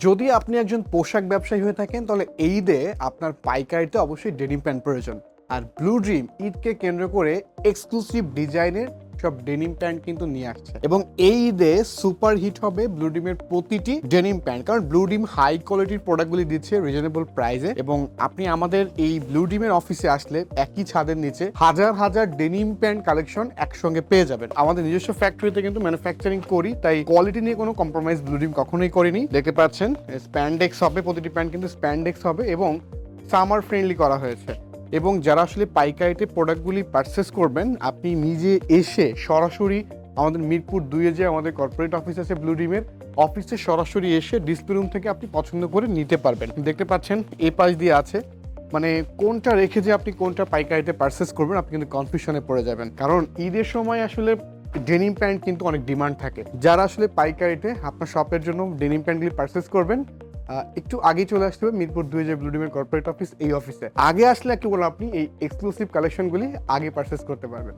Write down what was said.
যদি আপনি একজন পোশাক ব্যবসায়ী হয়ে থাকেন তাহলে এই ঈদে আপনার পাইকারিতে অবশ্যই ডেনিম প্যান্ট প্রয়োজন। আর ব্লু ড্রিম ঈদকে কেন্দ্র করে এক্সক্লুসিভ ডিজাইনের সব ডেনিম প্যান্ট কিন্তু নিয়ে আসছে এবং এই ঈদে সুপার হিট হবে ব্লু ডিমের প্রতিটি ডেনিম প্যান্ট, কারণ ব্লু ডিম হাই কোয়ালিটির প্রোডাক্টগুলি দিচ্ছে রিজনেবল প্রাইসে। এবং আপনি আমাদের এই ব্লু ডিমের অফিসে আসলে একই ছাদের নিচে হাজার হাজার ডেনিম প্যান্ট কালেকশন একসঙ্গে পেয়ে যাবেন। আমাদের নিজস্ব ফ্যাক্টরিতে কিন্তু ম্যানুফ্যাকচারিং করি, তাই কোয়ালিটি নিয়ে কোনো কম্প্রোমাইজ ব্লু ডিম কখনোই করিনি। দেখতে পাচ্ছেন স্প্যান্ডেক্স হবে, প্রতিটি প্যান্ট কিন্তু স্প্যান্ডেক্স হবে এবং সামার ফ্রেন্ডলি করা হয়েছে। এবং যারা আসলে পাইকারিতে প্রোডাক্টগুলি পারচেস করবেন, আপনি নিজে এসে সরাসরি আমাদের মিরপুর 2-এ যে আমাদের কর্পোরেট অফিস আছে ব্লু ডিমের অফিসে সরাসরি এসে ডিসপ্লে রুম থেকে আপনি পছন্দ করে নিতে পারবেন। দেখতে পাচ্ছেন এই পাশ দিয়ে আছে, মানে কোনটা রেখে যে আপনি কোনটা পাইকারিতে পারচেস করবেন আপনি কিন্তু কনফিউশনে পড়ে যাবেন, কারণ ঈদের সময় আসলে ডেনিম প্যান্ট কিন্তু অনেক ডিমান্ড থাকে। যারা আসলে পাইকারিতে আপনার শপের জন্য ডেনিম প্যান্টগুলি পারচেস করবেন, একটু আগে চলে আসতে হবে মিরপুর 2 যে ব্লু ডিমের কর্পোরেট অফিস, এই অফিসে আগে আসলে একটু বলে আপনি এই এক্সক্লুসিভ কালেকশনগুলি আগে পারচেস করতে পারবেন।